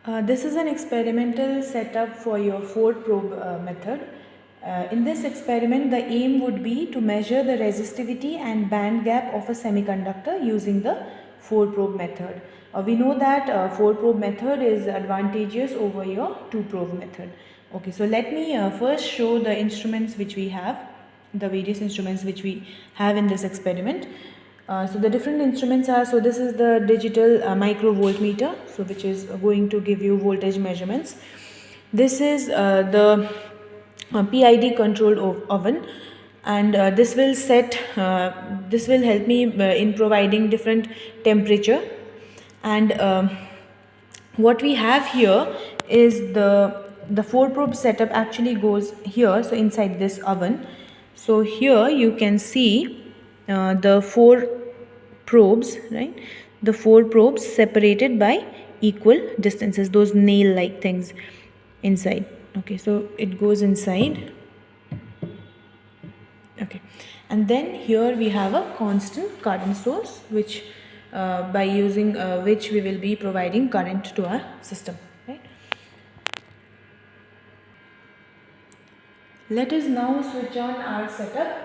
This is an experimental setup for your 4-probe method. In this experiment, the aim would be to measure the resistivity and band gap of a semiconductor using the 4-probe method. We know that 4-probe method is advantageous over your 2-probe method. Okay, so let me first show the instruments which we have, the various instruments which we have in this experiment. So the different instruments are, so this is the digital micro voltmeter, so which is going to give you voltage measurements. This is the PID controlled oven, and this will help me in providing different temperature. And what we have here is the 4-probe setup actually goes here, so inside this oven. So here you can see the 4 probes, right? The 4 probes separated by equal distances, those nail like things inside. Okay, so it goes inside. Okay, and then here we have a constant current source, which by using which we will be providing current to our system, right? Let us now switch on our setup.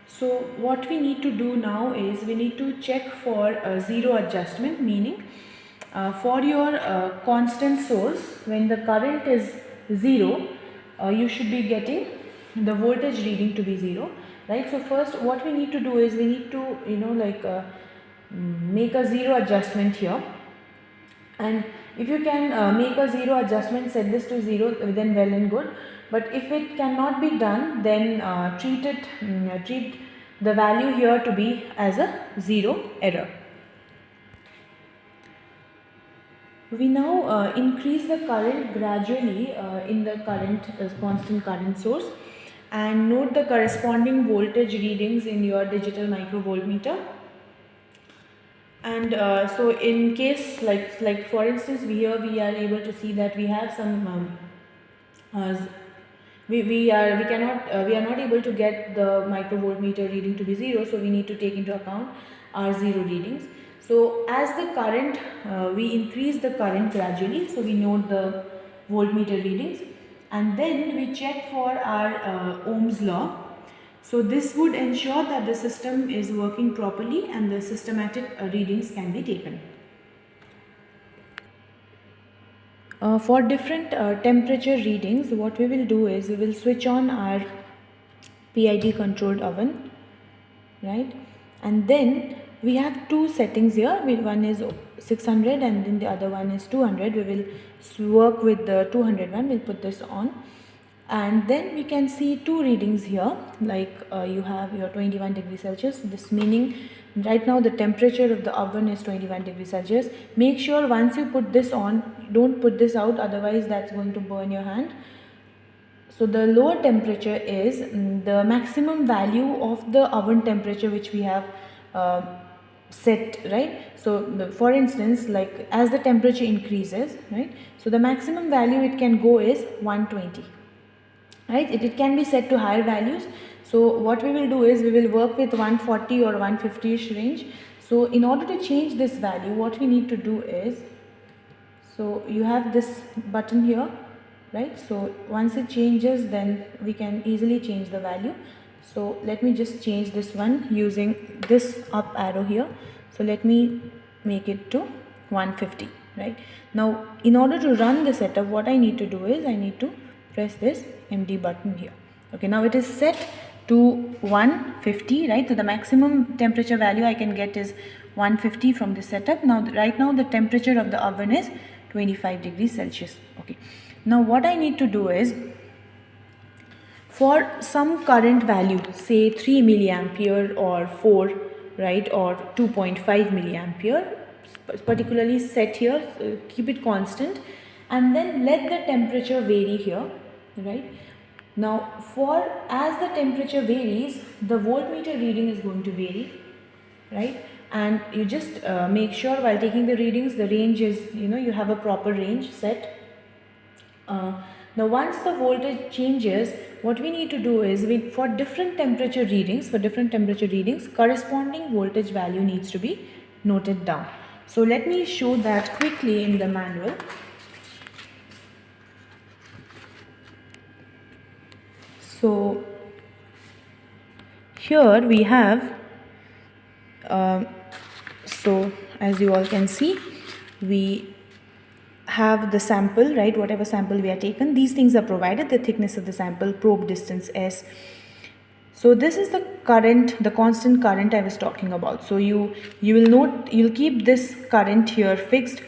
So what we need to do now is we need to check for zero adjustment, meaning for your constant source, when the current is 0, you should be getting the voltage reading to be 0, right? So first what we need to do is we need to make a zero adjustment here. And if you can make a zero adjustment, set this to 0, then well and good. But if it cannot be done, then treat the value here to be as a 0 error. We now increase the current gradually in the constant current source, and note the corresponding voltage readings in your digital microvoltmeter. And so in case like for instance we are able to see that we have some we are not able to get the microvoltmeter reading to be 0, so we need to take into account our 0 readings. So as the current we increase the current gradually, so we note the voltmeter readings, and then we check for our Ohm's law. So this would ensure that the system is working properly and the systematic readings can be taken. For different temperature readings, what we will do is we will switch on our PID controlled oven, right? And then we have two settings here. One is 600 and then the other one is 200. We will work with the 200 one. We'll put this on. And then we can see two readings here, like you have your 21 degrees Celsius. This meaning right now the temperature of the oven is 21 degrees Celsius. Make sure once you put this on, don't put this out, otherwise that's going to burn your hand. So the lower temperature is the maximum value of the oven temperature which we have set, right? So for instance, like as the temperature increases, right, so the maximum value it can go is 120. Right, it can be set to higher values. So what we will do is we will work with 140 or 150ish range. So in order to change this value, what we need to do is, so you have this button here, right? So once it changes, then we can easily change the value. So let me just change this one using this up arrow here. So let me make it to 150, right? Now in order to run the setup, what I need to do is I need to press this MD button here. Okay, now it is set to 150, right? So the maximum temperature value I can get is 150 from the setup. Now right now the temperature of the oven is 25 degrees Celsius. Okay, now what I need to do is, for some current value, say 3 milliampere or 4, right, or 2.5 milliampere, particularly set here, so keep it constant, and then let the temperature vary here, right? Now for as the temperature varies, the voltmeter reading is going to vary, right? And you just make sure while taking the readings, the range is, you have a proper range set. Now once the voltage changes, what we need to do is, for different temperature readings, corresponding voltage value needs to be noted down. So let me show that quickly in the manual. So here we have, so as you all can see, we have the sample, right? Whatever sample we are taken, these things are provided, the thickness of the sample, probe distance S. So this is the current, the constant current I was talking about. So you will note, you'll keep this current here fixed,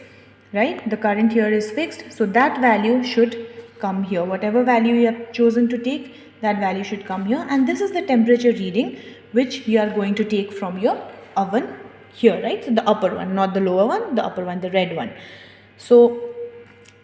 right? The current here is fixed, so that value should come here. Whatever value you have chosen to take, that value should come here. And this is the temperature reading which you are going to take from your oven here, right? So the upper one, not the lower one, the upper one, the red one. So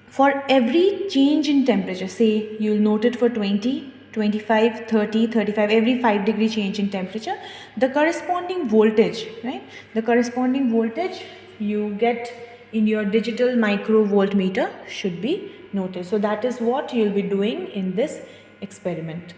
for every change in temperature, say you'll note it for 20, 25, 30, 35, every 5-degree change in temperature, the corresponding voltage, right? The corresponding voltage you get in your digital microvoltmeter should be noted. So that is what you'll be doing in this experiment.